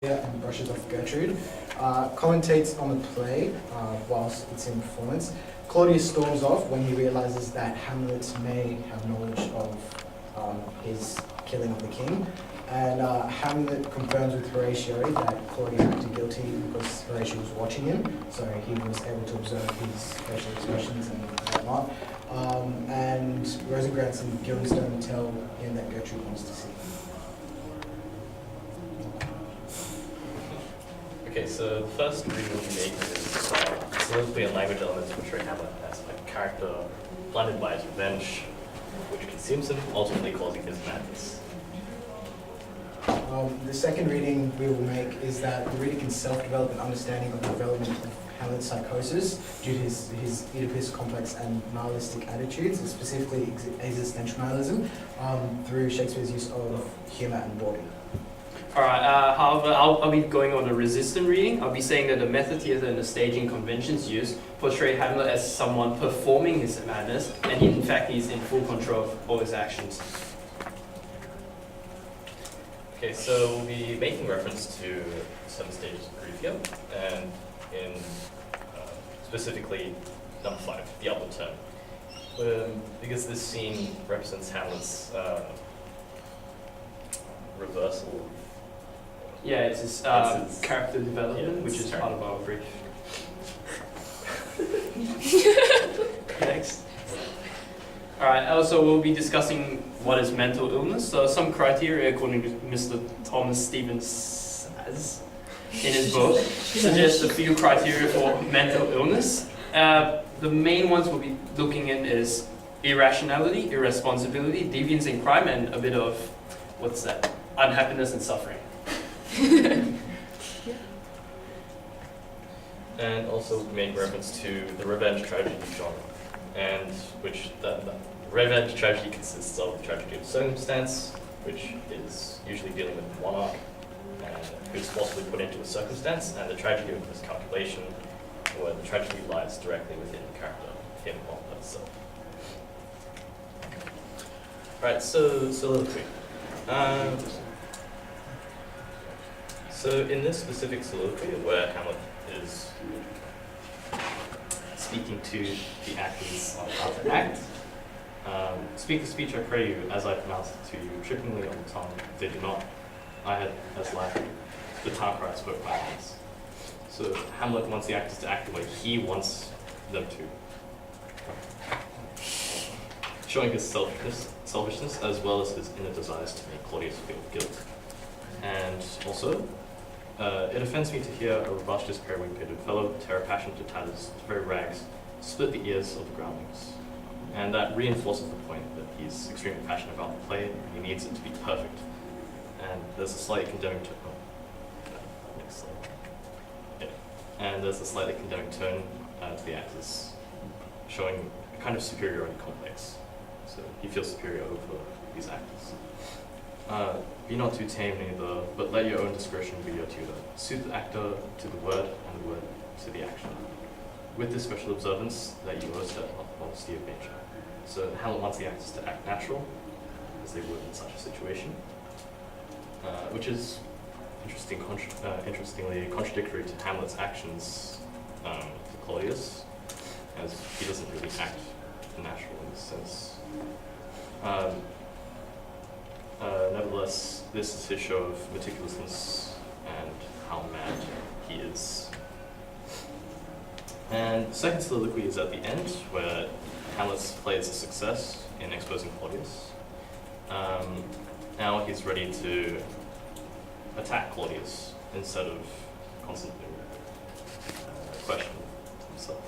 And brushes off Gertrude, commentates on the play whilst it's in performance. Claudius storms off when he realizes that Hamlet may have knowledge of his killing of the king, and Hamlet confirms with Horatio that Claudius acted guilty because Horatio was watching him, so he was able to observe his facial expressions and whatnot. And Rosencrantz and Guildenstern tell him that Gertrude wants to see him. Okay, so the first reading we'll be making is soliloquy and language elements which portray Hamlet as a character blinded by his revenge, which consumes him, ultimately causing his madness. The second reading we will make is that the reader can self-develop an understanding of the development of Hamlet's psychosis due to his Oedipus complex and nihilistic attitudes, and specifically existential nihilism, through Shakespeare's use of humour and bawdy. Alright, however, I'll be going on a resistant reading. I'll be saying that the method theatre and the staging conventions used portray Hamlet as someone performing his madness, and in fact he's in full control of all his actions. Okay, so we'll be making reference to 7 stages of grief here, and in specifically number 5, the upward turn. Because this scene represents Hamlet's reversal. Yeah, it's his character development, which is part of our brief. Next. Alright, also we'll be discussing what is mental illness. So some criteria, according to Mr. Thomas Stevens in his book, suggests a few criteria for mental illness. The main ones we'll be looking at is irrationality, irresponsibility, deviance in crime, and a bit of, unhappiness and suffering. And also make reference to the revenge tragedy genre, and which the revenge tragedy consists of tragedy of circumstance, which is usually dealing with one arc and who's forcibly put into a circumstance, and the tragedy of miscalculation, where the tragedy lies directly within the character, him or herself. Right, so soliloquy. So in this specific soliloquy, where Hamlet is speaking to the actors on how to act, speak the speech I pray you, as I pronounce it to you, trippingly on the tongue, they do not. I had as laughter, the tongue cry spoke my hands. So Hamlet wants the actors to act the way he wants them to, showing his selfishness as well as his inner desires to make Claudius feel guilt. And also, it offends me to hear a robustious periwinked fellow tear a passion to tatters, to very rags, split the ears of the groundlings. And that reinforces the point that he's extremely passionate about the play and he needs it to be perfect. And there's a slightly condemning tone. Next slide. Yeah. And there's a slightly condemning tone to the actors, showing a kind of superiority complex. So he feels superior over these actors. Be not too tame neither, but let your own discretion be your tutor. Suit the actor to the word and the word to the action. With this special observance that you owe to honesty of nature. So Hamlet wants the actors to act natural, as they would in such a situation, which is interestingly contradictory to Hamlet's actions to Claudius, as he doesn't really act natural in this sense. Nevertheless, this is his show of meticulousness and how mad he is. And the second soliloquy is at the end, where Hamlet's play is a success in exposing Claudius. Now he's ready to attack Claudius instead of constantly question himself.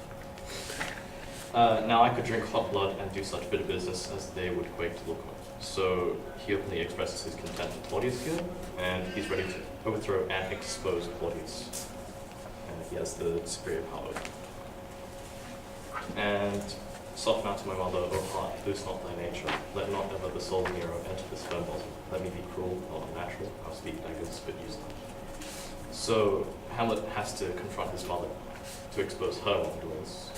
Now I could drink hot blood and do such bitter business as they would quake to look on. So he openly expresses his contempt for Claudius here, and he's ready to overthrow and expose Claudius. And he has the superior power. And soft mouth to my mother, O heart, lose not thy nature. Let not ever the soul of Nero enter this firm bosom. Let me be cruel, not unnatural. I'll speak daggers, but use not. So Hamlet has to confront his mother to expose her wrongdoings.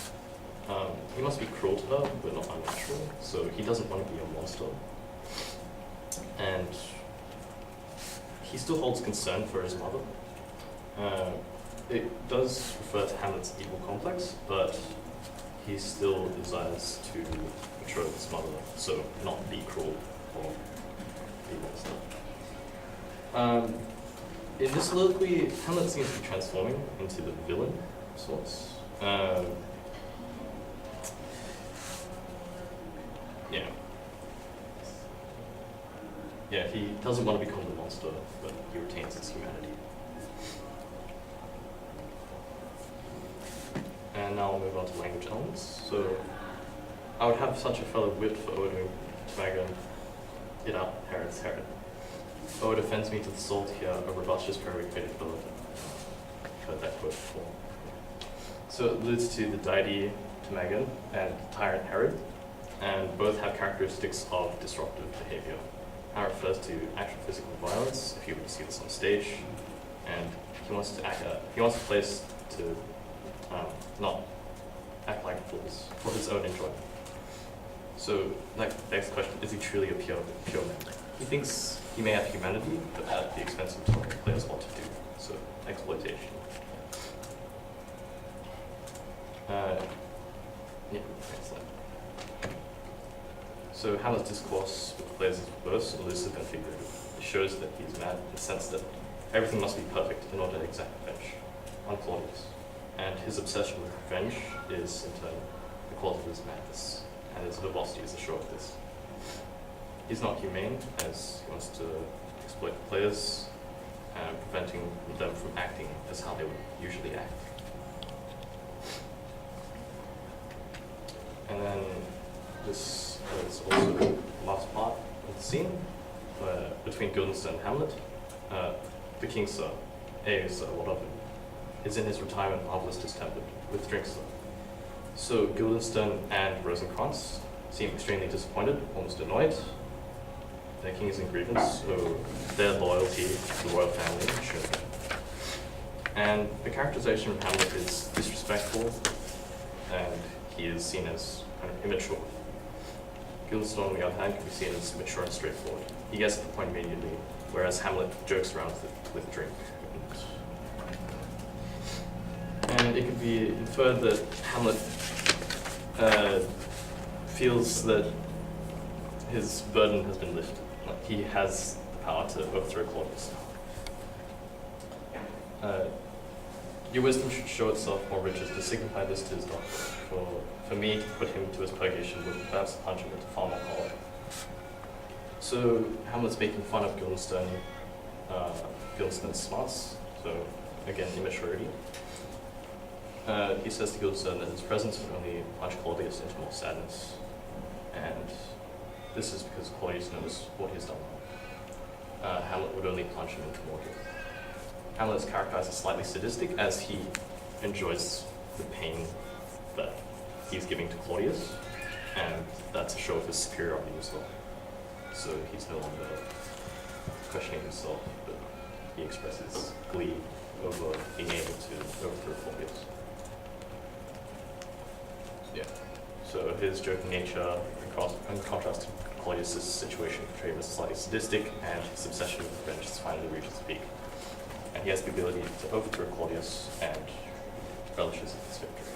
He must be cruel to her, but not unnatural. So he doesn't want to be a monster. And he still holds concern for his mother, It does refer to Hamlet's evil complex, but he still desires to betroth his mother, so not be cruel or be monster. In this soliloquy, Hamlet seems to be transforming into the villain of sorts. Yeah. Yeah, he doesn't want to become the monster, but he retains his humanity. And now I'll move on to language elements. So, I would have such a fellow wit for Odo, Tmagan, get out, Herod's Herod. Odo defends me to the soul to hear a robust predicated bird. Heard that quote before. So it alludes to the deity Tmagan and tyrant Herod, and both have characteristics of disruptive behavior. How it refers to actual physical violence, if you were to see this on stage, and he wants the players to not act like fools for his own enjoyment. So, like, next question, is he truly a pure man? He thinks he may have humanity, but at the expense of telling the players what to do. So, exploitation. Yeah, next slide. So Hamlet's discourse with the players is verse, elusive and figurative. It shows that he's mad in the sense that everything must be perfect in order to exact revenge on Claudius. And his obsession with revenge is, in turn, the cause of his madness, and his verbosity is a show of this. He's not humane, as he wants to exploit the players, preventing them from acting as how they would usually act. And then this is also the last part of the scene between Guildenstern and Hamlet. The king, sir, sir, what of him, is in his retirement marvelous distempered, with drink, sir. So Guildenstern and Rosencrantz seem extremely disappointed, almost annoyed. The king is in grievance, so their loyalty to the royal family is shown. And the characterization of Hamlet is disrespectful, and he is seen as kind of immature. Guildenstern, on the other hand, can be seen as mature and straightforward. He gets to the point immediately, whereas Hamlet jokes around with drink. And it could be inferred that Hamlet feels that his burden has been lifted. Like he has the power to overthrow Claudius. Your wisdom should show itself more riches to signify this to his daughter. For me to put him to his purgation would perhaps plunge him into far more choler. So Hamlet's making fun of Guildenstern's smarts, so again, immaturity. He says to Guildenstern that his presence would only plunge Claudius into more sadness, and this is because Claudius knows what he's done wrong. Hamlet would only plunge him into more guilt. Hamlet is characterized as slightly sadistic as he enjoys the pain that he's giving to Claudius, and that's a show of his superiority as well. So he's no longer questioning himself, but he expresses glee over being able to overthrow Claudius. Yeah. So his joking nature, in contrast to Claudius' situation, portrayed him as slightly sadistic, and his obsession with revenge has finally reached its peak. And he has the ability to overthrow Claudius and relishes in his victory.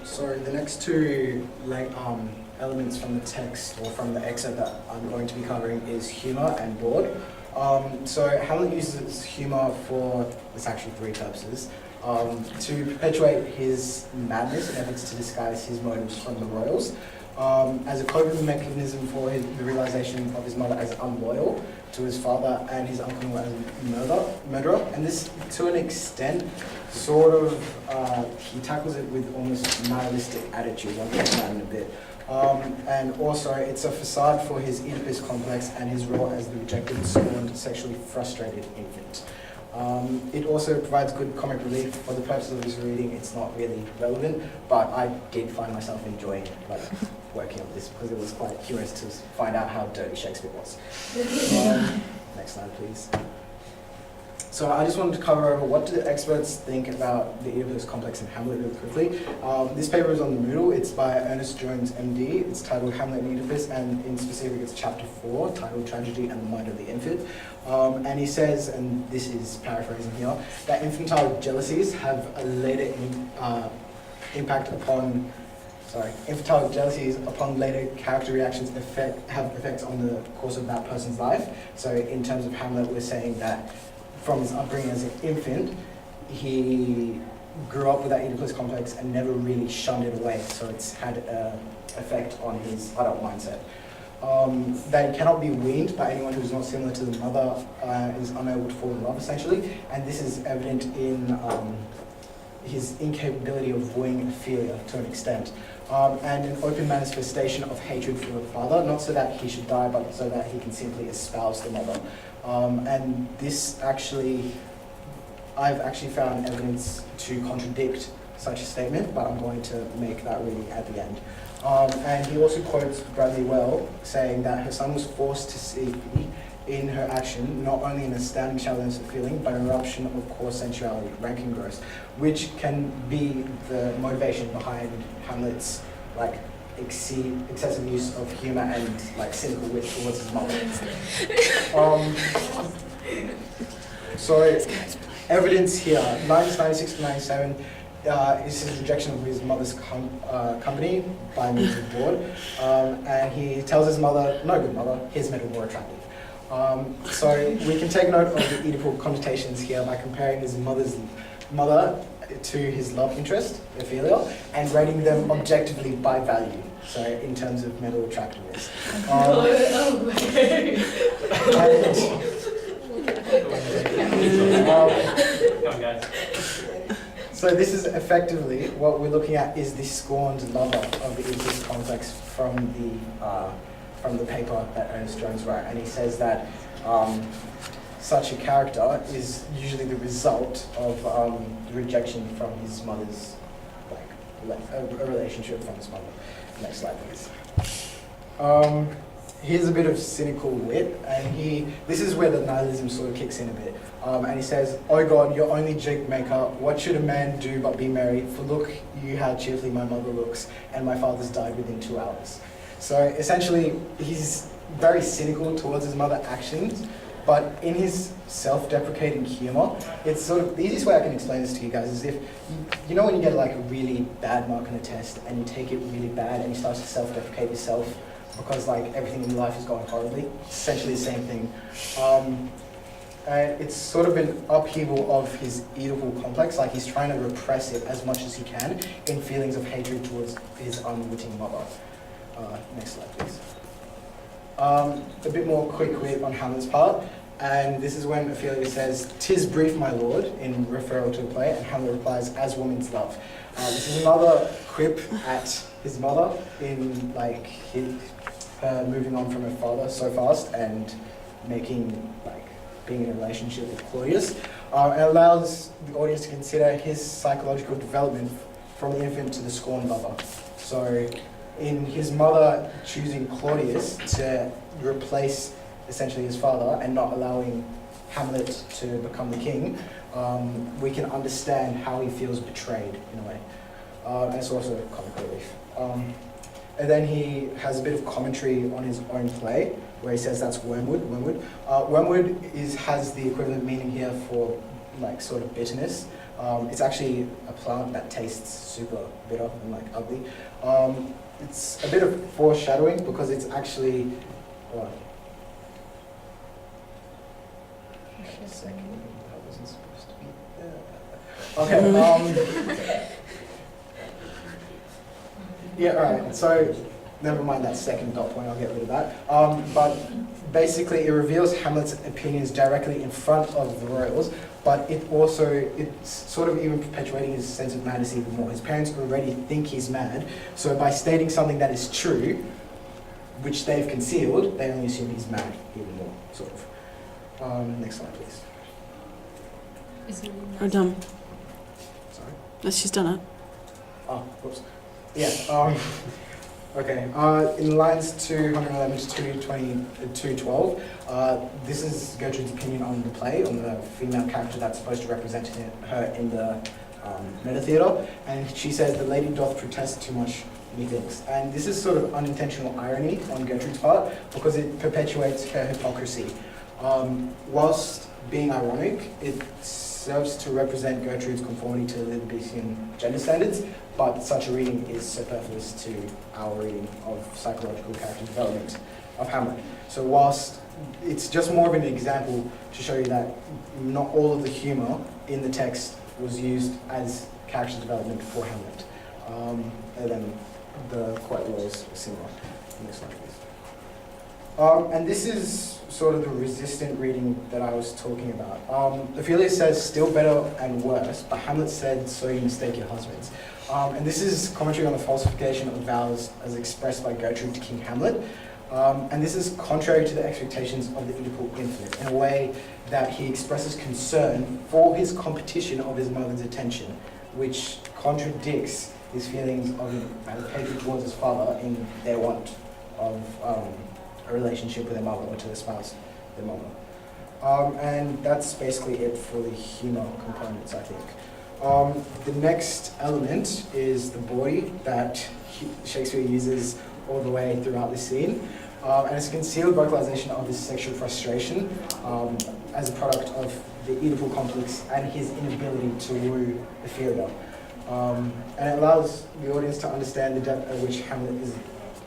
So the next two elements from the text or from the excerpt that I'm going to be covering is humour and board. So Hamlet uses humour for, it's actually three purposes, to perpetuate his madness in efforts to disguise his motives from the royals, as a coping mechanism for the realization of his mother as unloyal to his father and his uncle as a murderer. And this, to an extent, sort of, he tackles it with almost nihilistic attitudes. I'll get to that in a bit. And also, it's a facade for his Oedipus complex and his role as the rejected, scorned, sexually frustrated infant. It also provides good comic relief. For the purpose of this reading, it's not really relevant, but I did find myself enjoying working on this because it was quite curious to find out how dirty Shakespeare was. Next slide, please. So I just wanted to cover over what do the experts think about the Oedipus complex in Hamlet really quickly. This paper is on the Moodle. It's by Ernest Jones, MD. It's titled Hamlet and Oedipus, and in specific it's chapter 4, titled Tragedy and the Mind of the Infant. And he says, and this is paraphrasing here, that infantile jealousies have a later infantile jealousies upon later character reactions have effects on the course of that person's life. So in terms of Hamlet, we're saying that from his upbringing as an infant, he grew up with that Oedipus complex and never really shunned it away. So it's had an effect on his adult mindset. They cannot be weaned by anyone who's not similar to the mother, is unable to fall in love essentially, and this is evident in his incapability of wooing Ophelia to an extent, and an open manifestation of hatred for the father, not so that he should die, but so that he can simply espouse the mother. And this actually, I've actually found evidence to contradict such a statement, but I'm going to make that reading at the end. And he also quotes Bradley Well, saying that her son was forced to see in her action not only an astounding shallowness of feeling, but an eruption of coarse sensuality, rank and gross, which can be the motivation behind Hamlet's like excessive use of humour and like cynical wit towards his mother. So evidence here, 1996 to 97. Is his rejection of his mother's company by means of board, and he tells his mother, "No good mother, here's made her more attractive." So we can take note of the Oedipal connotations here by comparing his mother to his love interest, Ophelia, and rating them objectively by value. So in terms of mental attractiveness. So this is effectively what we're looking at is the scorned lover of the Oedipus complex from the paper that Ernest Jones wrote, and he says that such a character is usually the result of rejection from his mother's, like a relationship from his mother. Next slide, please. Here's a bit of cynical wit, and this is where the nihilism sort of kicks in a bit. And he says, "Oh God, you're only jig maker. What should a man do but be merry? For look you how cheerfully my mother looks, and my father's died within 2 hours." So essentially, he's very cynical towards his mother's actions, but in his self-deprecating humor, it's sort of, the easiest way I can explain this to you guys is if, you know when you get like a really bad mark on a test, and you take it really bad, and you start to self-deprecate yourself, because like everything in your life is going horribly. It's essentially the same thing. It's sort of an upheaval of his Oedipal complex, like he's trying to repress it as much as he can in feelings of hatred towards his unwitting mother. Next slide, please. A bit more quick wit on Hamlet's part, and this is when Ophelia says, "'Tis brief, my lord," in referral to the play, and Hamlet replies, "As woman's love." This is another quip at his mother in like her moving on from her father so fast and being in a relationship with Claudius. It allows the audience to consider his psychological development from the infant to the scorned lover. So in his mother choosing Claudius to replace essentially his father and not allowing Hamlet to become the king, we can understand how he feels betrayed in a way. And it's also comic relief. And then he has a bit of commentary on his own play, where he says that's wormwood. Wormwood has the equivalent meaning here for like sort of bitterness. It's actually a plant that tastes super bitter and like ugly. It's a bit of foreshadowing because it's actually what? A second, that wasn't supposed to be there. Okay. Yeah, alright, so never mind that second dot point, I'll get rid of that. But basically it reveals Hamlet's opinions directly in front of the royals, but it's sort of even perpetuating his sense of madness even more. His parents already think he's mad, so by stating something that is true, which they've concealed, they only assume he's mad even more, sort of. Next slide, please. I'm done. Sorry? She's done it. Oh, whoops. Yeah. Okay, in lines 211 to 212, this is Gertrude's opinion on the play, on the female character that's supposed to represent her in the meta-theatre, and she says, "The lady doth protest too much, methinks." And this is sort of unintentional irony on Gertrude's part, because it perpetuates her hypocrisy. Whilst being ironic, it serves to represent Gertrude's conformity to Elizabethan gender standards, but such a reading is superfluous to our reading of psychological character development of Hamlet. So whilst it's just more of an example to show you that not all of the humour in the text was used as character development for Hamlet. And then the quote was similar. Next slide, please. And this is sort of the resistant reading that I was talking about. Ophelia says, "Still better and worse," but Hamlet said, "So you mistake your husbands." And this is commentary on the falsification of vows as expressed by Gertrude to King Hamlet. And this is contrary to the expectations of the Oedipal infant, in a way that he expresses concern for his competition of his mother's attention, which contradicts his feelings of hatred towards his father in their want of a relationship with their mother, or to espouse their mother. And that's basically it for the humour components, I think. The next element is the body that Shakespeare uses all the way throughout the scene. And it's a concealed vocalization of his sexual frustration as a product of the Oedipal complex and his inability to woo Ophelia. And it allows the audience to understand the depth at which Hamlet is a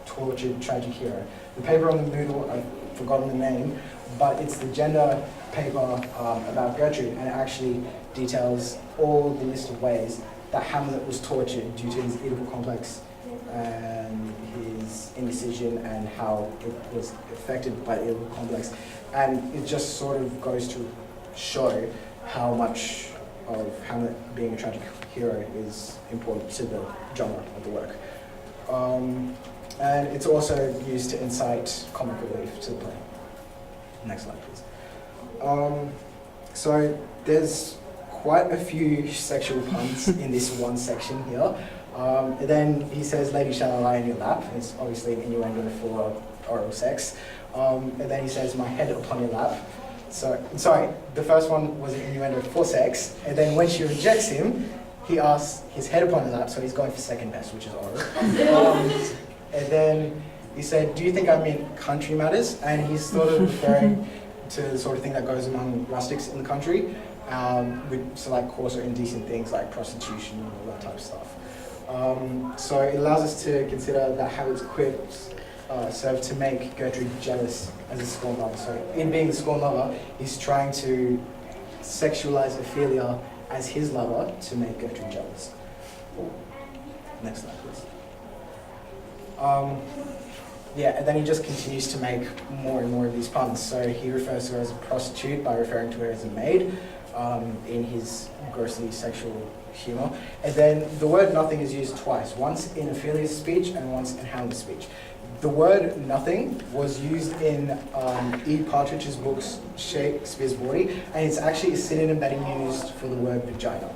tortured, tragic hero. The paper on the Moodle, I've forgotten the name, but it's the gender paper about Gertrude, and it actually details all the list of ways that Hamlet was tortured due to his Oedipal complex and his indecision, and how it was affected by the Oedipal complex. And it just sort of goes to show how much of Hamlet being a tragic hero is important to the genre of the work. And it's also used to incite comic relief to the play. Next slide, please. So there's quite a few sexual puns in this one section here. And then he says, "Lady, shall I lie in your lap?" And it's obviously an innuendo for oral sex. And then he says, "My head upon your lap." So, sorry, the first one was an innuendo for sex. And then when she rejects him, he asks his head upon her lap, so he's going for second best, which is oral. And then he said, "Do you think I mean country matters?" And he's sort of referring to the sort of thing that goes among rustics in the country, so like coarse or indecent things like prostitution and all that type of stuff. So it allows us to consider that Hamlet's quips serve to make Gertrude jealous as a scorn lover. So in being the scorn lover, he's trying to sexualize Ophelia as his lover to make Gertrude jealous. Next slide, please. Yeah, and then he just continues to make more and more of these puns. So he refers to her as a prostitute by referring to her as a maid in his grossly sexual humour. And then the word nothing is used twice, once in Ophelia's speech and once in Hamlet's speech. The word nothing was used in E. Partridge's books, Shakespeare's Bawdy, and it's actually a synonym that he used for the word vagina,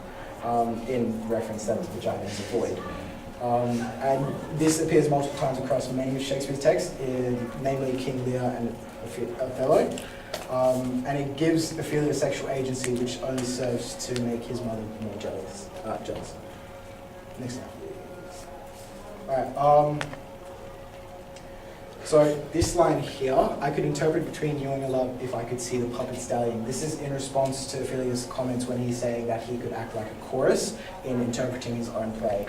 in reference that the vagina is a void. And this appears multiple times across many of Shakespeare's texts, namely King Lear and Othello. And it gives Ophelia sexual agency, which only serves to make his mother more jealous. Next slide, please. Alright, so this line here, "I could interpret between you and your love if I could see the puppet stallion." This is in response to Ophelia's comments when he's saying that he could act like a chorus in interpreting his own play.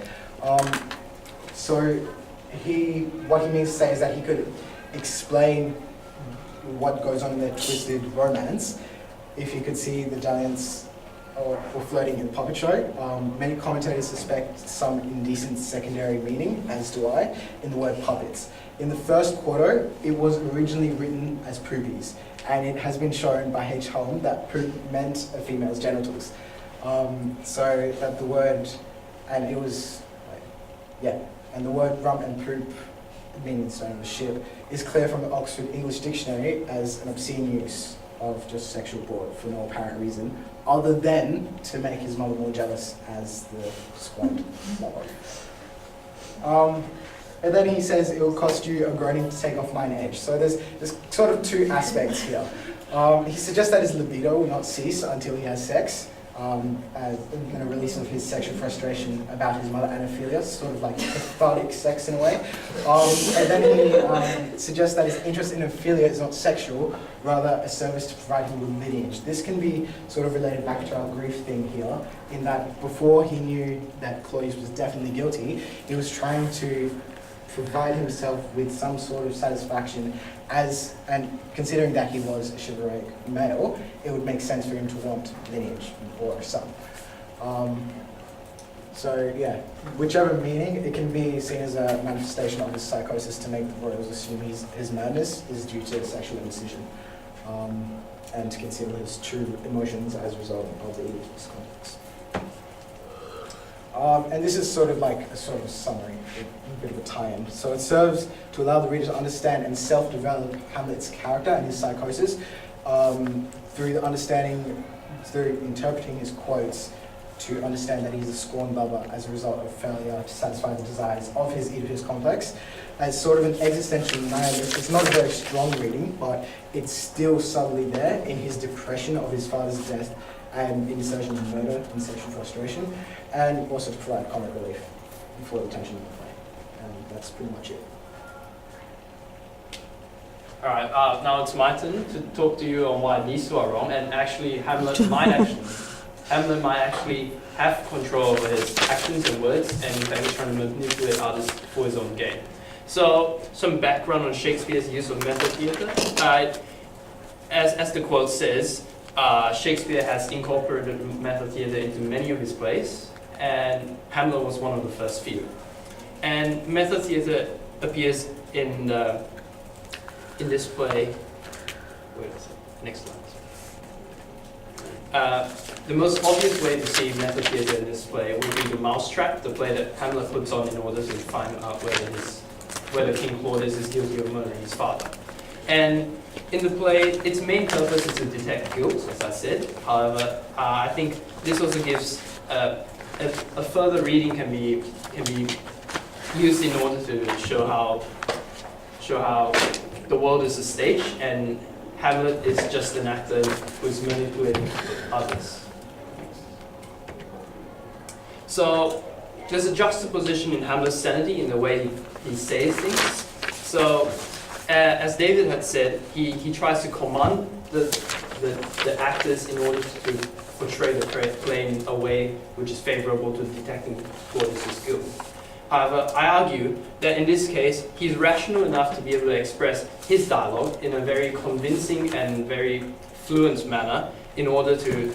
So what he means to say is that he could explain what goes on in their twisted romance if he could see the dalliance or flirting in the puppet show. Many commentators suspect some indecent secondary meaning, as do I, in the word puppets. In the first quarto, it was originally written as poopies, and it has been shown by H. Holm that poop meant a female's genitals. So that the word, and it was, and the word rump and poop, meaning the stone of a ship, is clear from the Oxford English Dictionary as an obscene use of just sexual board for no apparent reason, other than to make his mother more jealous as the scorned lover. And then he says, it will cost you a groaning to take off mine edge. So there's sort of two aspects here. He suggests that his libido will not cease until he has sex, as in a release of his sexual frustration about his mother Anophelia, sort of like cathartic sex in a way. And then he suggests that his interest in Ophelia is not sexual, rather a service to provide him with lineage. This can be sort of related back to our grief thing here, in that before he knew that Claudius was definitely guilty, he was trying to provide himself with some sort of satisfaction and considering that he was a chivalric male, it would make sense for him to want lineage or a son. So yeah, whichever meaning, it can be seen as a manifestation of his psychosis to make the royals assume his madness is due to sexual indecision, and to conceal his true emotions as a result of the Oedipus complex. And this is sort of like a sort of summary, a bit of a tie-in. So it serves to allow the reader to understand and self-develop Hamlet's character and his psychosis through interpreting his quotes to understand that he's a scorned lover as a result of failure to satisfy the desires of his Oedipus complex. As sort of an existential nihilist, it's not a very strong reading, but it's still subtly there in his depression of his father's death and indecision and murder and sexual frustration, and also to provide comic relief for the tension of the play. And that's pretty much it. Alright, now it's my turn to talk to you on why these two are wrong, and actually Hamlet might actually have control over his actions and words, and in fact he's trying to manipulate others for his own gain. So, some background on Shakespeare's use of method theatre. As the quote says, Shakespeare has incorporated method theatre into many of his plays, and Hamlet was one of the first few. And method theatre appears in this play. Wait a second. Next slide. The most obvious way to see method theatre in this play would be the Mousetrap, the play that Hamlet puts on in order to find out whether King Claudius is guilty of murdering his father. And in the play, its main purpose is to detect guilt, as I said. However, I think this also gives a further reading can be used in order to show how the world is a stage and Hamlet is just an actor who's manipulating others. So there's a juxtaposition in Hamlet's sanity in the way he says things. So as David had said, he tries to command the actors in order to portray the play in a way which is favorable to detecting Claudius' guilt. However, I argue that in this case, he's rational enough to be able to express his dialogue in a very convincing and very fluent manner in order to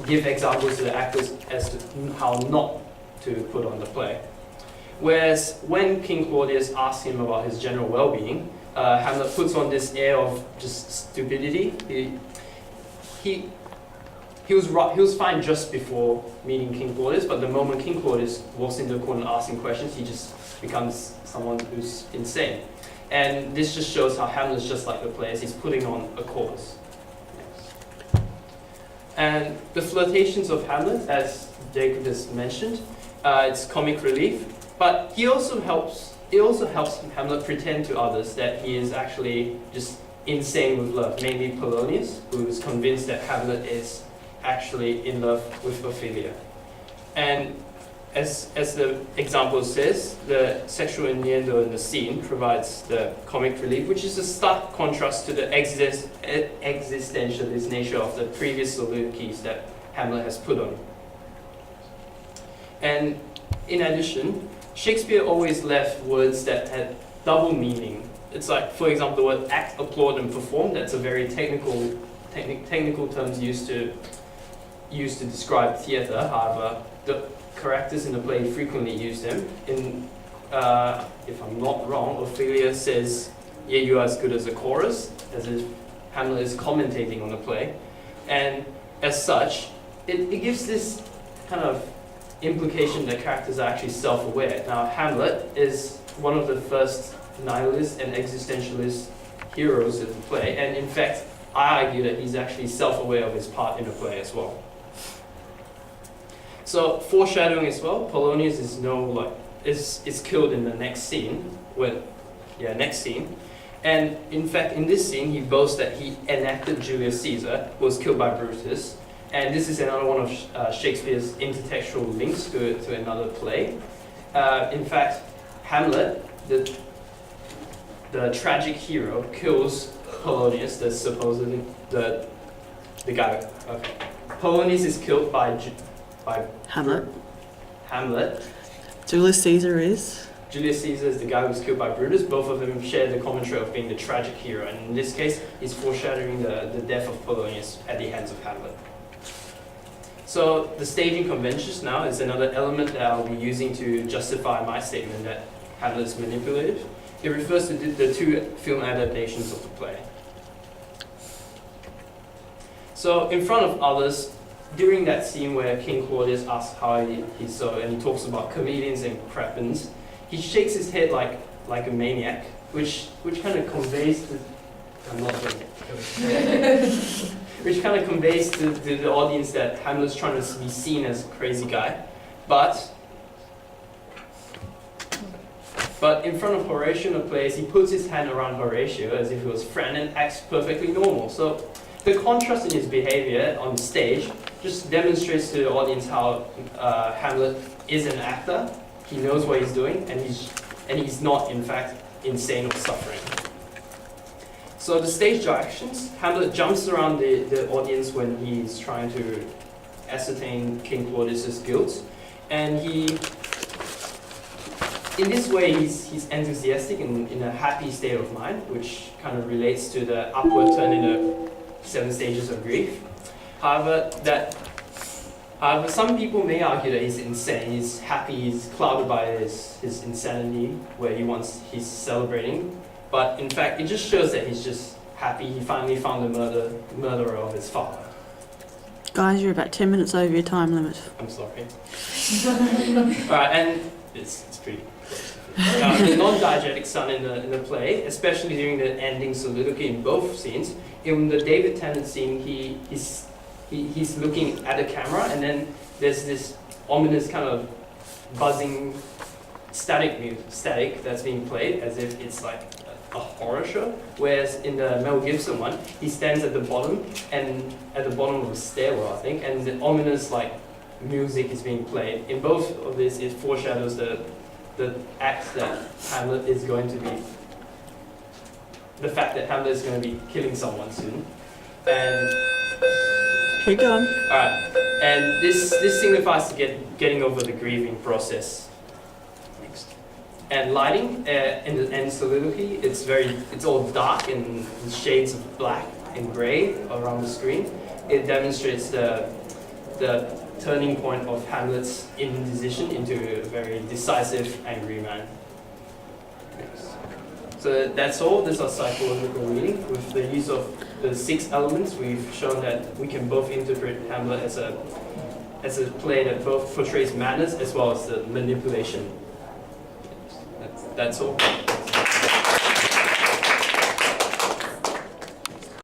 give examples to the actors as to how not to put on the play. Whereas when King Claudius asks him about his general well-being, Hamlet puts on this air of just stupidity. He was fine just before meeting King Claudius, but the moment King Claudius walks into the court and asks him questions, he just becomes someone who's insane. And this just shows how Hamlet's just like the players, he's putting on a cause. Yes. And the flirtations of Hamlet, as Jacob has mentioned, it's comic relief, but it also helps Hamlet pretend to others that he is actually just insane with love, mainly Polonius, who is convinced that Hamlet is actually in love with Ophelia. And as the example says, the sexual innuendo in the scene provides the comic relief, which is a stark contrast to the existentialist nature of the previous soliloquies that Hamlet has put on. And in addition, Shakespeare always left words that had double meaning. It's like, for example, the word act, applaud, and perform. That's a very technical terms used to describe theatre. However, the characters in the play frequently use them. If I'm not wrong, Ophelia says, "Yeah, you are as good as a chorus," as if Hamlet is commentating on the play. And as such, it gives this kind of implication that characters are actually self-aware. Now, Hamlet is one of the first nihilist and existentialist heroes of the play, and in fact, I argue that he's actually self-aware of his part in the play as well. So, foreshadowing as well, Polonius is no is killed in the next scene. Next scene. And in fact, in this scene, he boasts that he enacted Julius Caesar, who was killed by Brutus. And this is another one of Shakespeare's intertextual links to another play. In fact, Hamlet, the tragic hero, kills Polonius, the supposedly the guy. Okay. Polonius is killed by Hamlet. Hamlet. Julius Caesar is. Julius Caesar is the guy who was killed by Brutus. Both of them share the common trait of being the tragic hero, and in this case, he's foreshadowing the death of Polonius at the hands of Hamlet. So the staging conventions now is another element that I'll be using to justify my statement that Hamlet is manipulative. It refers to the two film adaptations of the play. So in front of others, during that scene where King Claudius asks how he's so, and he talks about comedians and crappens, he shakes his head like a maniac, which kind of conveys to, I'm not doing it. Which kind of conveys to the audience that Hamlet's trying to be seen as a crazy guy. But in front of Horatio in the plays, he puts his hand around Horatio as if he was a friend and acts perfectly normal. So the contrast in his behavior on the stage just demonstrates to the audience how Hamlet is an actor. He knows what he's doing, and he's not, in fact, insane or suffering. So the stage directions, Hamlet jumps around the audience when he's trying to ascertain King Claudius's guilt, and in this way, he's enthusiastic and in a happy state of mind, which kind of relates to the upward turn in the 7 stages of grief. However, some people may argue that he's insane. He's happy, he's clouded by his insanity, where he's celebrating. But in fact, it just shows that he's just happy. He finally found the murderer of his father. Guys, you're about 10 minutes over your time limit. I'm sorry. Alright, and it's pretty close. The non-diegetic son in the play, especially during the ending soliloquy in both scenes, in the David Tennant scene, he's looking at the camera, and then there's this ominous kind of buzzing static that's being played as if it's like a horror show. Whereas in the Mel Gibson one, he stands at the bottom of the stairwell, I think, and the ominous music is being played. In both of this, it foreshadows the act that Hamlet is going to be, the fact that Hamlet is going to be killing someone soon. And keep going. alright, and this signifies to getting over the grieving process. Next. And lighting in the end soliloquy, it's all dark and shades of black and grey around the screen. It demonstrates the turning point of Hamlet's indecision into a very decisive, angry man. Next. So that's all. This is our psychological reading. With the use of the 6 elements, we've shown that we can both interpret Hamlet as a play that both portrays manners as well as the manipulation. That's all.